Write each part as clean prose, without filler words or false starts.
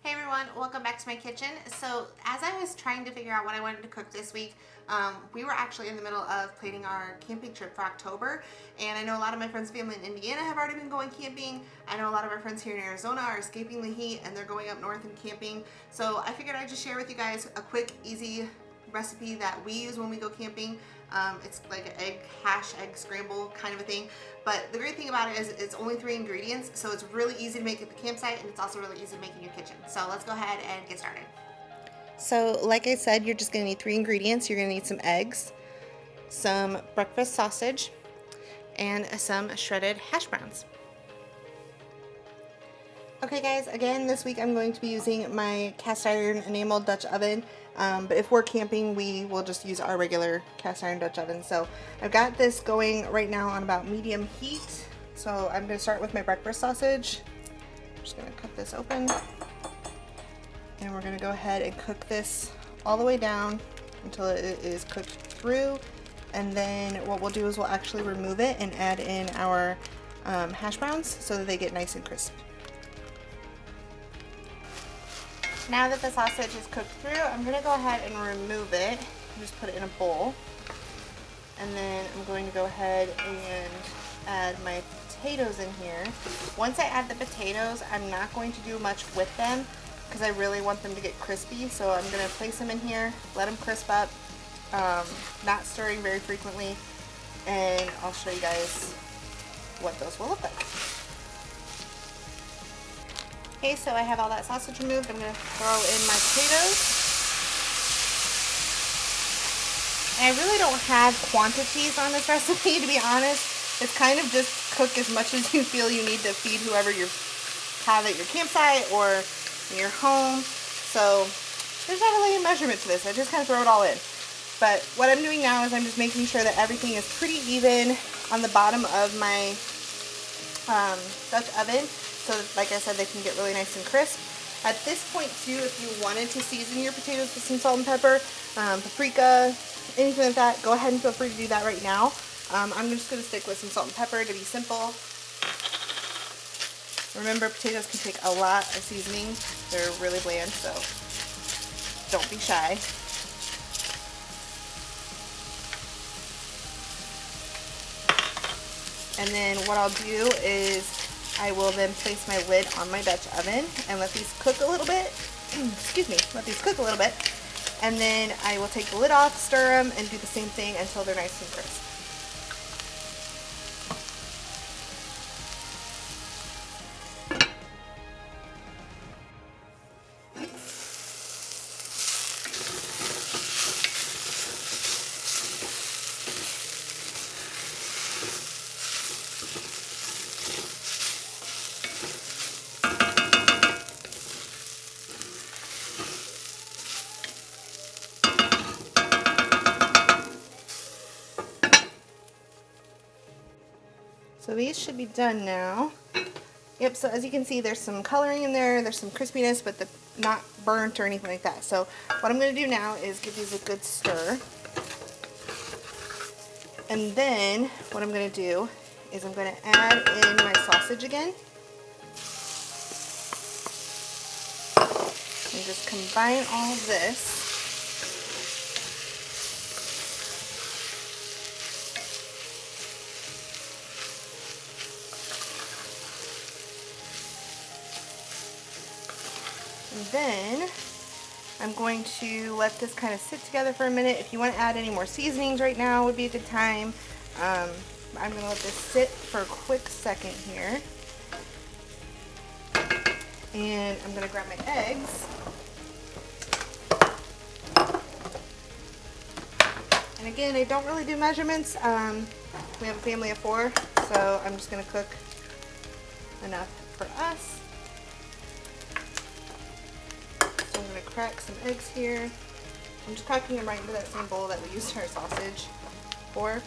Hey everyone, welcome back to my kitchen. So as I was trying to figure out what I wanted to cook this week, we were actually in the middle of planning our camping trip for October, and I know a lot of my friends' family in Indiana have already been going camping. I know a lot of our friends here in Arizona are escaping the heat and they're going up north and camping. So I figured I'd just share with you guys a quick, easy recipe that we use when we go camping. It's like an egg scramble kind of a thing. But the great thing about it is it's only 3 ingredients, so it's really easy to make at the campsite, and it's also really easy to make in your kitchen. So let's go ahead and get started. So like I said, you're just going to need 3 ingredients. You're going to need some eggs, some breakfast sausage, and some shredded hash browns. Okay guys, again this week I'm going to be using my cast iron enamel Dutch oven, but if we're camping we will just use our regular cast iron Dutch oven. So I've got this going right now on about medium heat. So I'm going to start with my breakfast sausage. I'm just going to cut this open, and we're going to go ahead and cook this all the way down until it is cooked through, and then what we'll do is we'll actually remove it and add in our hash browns so that they get nice and crisp. Now that the sausage is cooked through, I'm going to go ahead and remove it. Just put it in a bowl. And then I'm going to go ahead and add my potatoes in here. Once I add the potatoes, I'm not going to do much with them because I really want them to get crispy. So I'm going to place them in here, let them crisp up, not stirring very frequently, and I'll show you guys what those will look like. Okay, so I have all that sausage removed. I'm going to throw in my potatoes. And I really don't have quantities on this recipe, to be honest. It's kind of just cook as much as you feel you need to feed whoever you have at your campsite or in your home. So there's not really a measurement to this. I just kind of throw it all in. But what I'm doing now is I'm just making sure that everything is pretty even on the bottom of my Dutch oven. So like I said, they can get really nice and crisp. At this point too, if you wanted to season your potatoes with some salt and pepper, paprika, anything like that, go ahead and feel free to do that right now. I'm just going to stick with some salt and pepper to be simple. Remember, potatoes can take a lot of seasoning. They're really bland, so don't be shy. And then what I'll do is I will then place my lid on my Dutch oven and let these cook a little bit. Excuse me, let these cook a little bit. And then I will take the lid off, stir them, and do the same thing until they're nice and crisp. So these should be done now. Yep, so as you can see, there's some coloring in there, there's some crispiness, but not burnt or anything like that. So what I'm going to do now is give these a good stir. And then what I'm going to do is I'm going to add in my sausage again. And just combine all of this. And then I'm going to let this kind of sit together for a minute. If you want to add any more seasonings right now would be a good time. I'm going to let this sit for a quick second here. And I'm going to grab my eggs. And again, I don't really do measurements. We have a family of 4, so I'm just going to cook enough for us. So I'm going to crack some eggs here. I'm just cracking them right into that same bowl that we used our sausage for.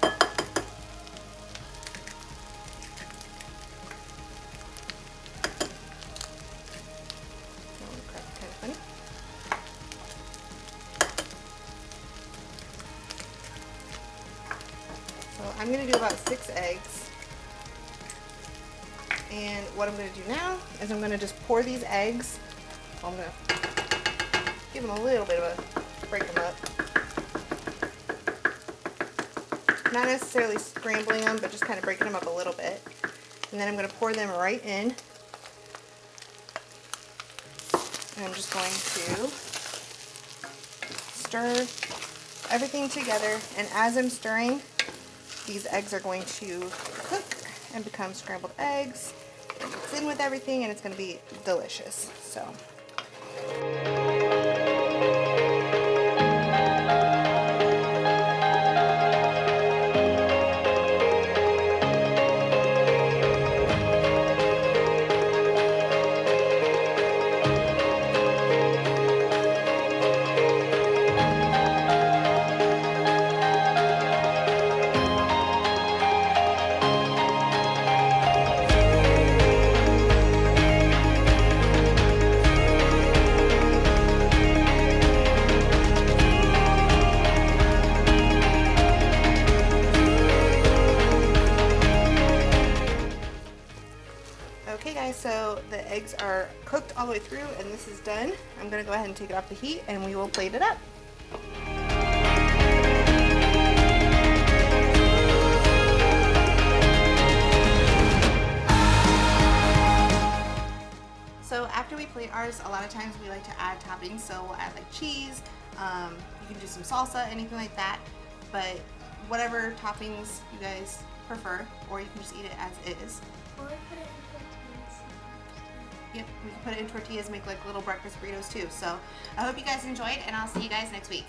So I'm going to do about 6 eggs. And what I'm going to do now is I'm going to just pour these eggs I'm gonna give them a little bit of a, break them up. Not necessarily scrambling them, but just kind of breaking them up a little bit. And then I'm going to pour them right in. And I'm just going to stir everything together. And as I'm stirring, these eggs are going to cook and become scrambled eggs. It's in with everything and it's going to be delicious. So. Okay guys, so the eggs are cooked all the way through and this is done. I'm going to go ahead and take it off the heat and we will plate it up. So after we plate ours, a lot of times we like to add toppings, so we'll add like cheese, you can do some salsa, anything like that, but whatever toppings you guys prefer, or you can just eat it as is. Or put it in tortillas. Yep, we can put it in tortillas, make like little breakfast burritos too. So I hope you guys enjoyed, and I'll see you guys next week.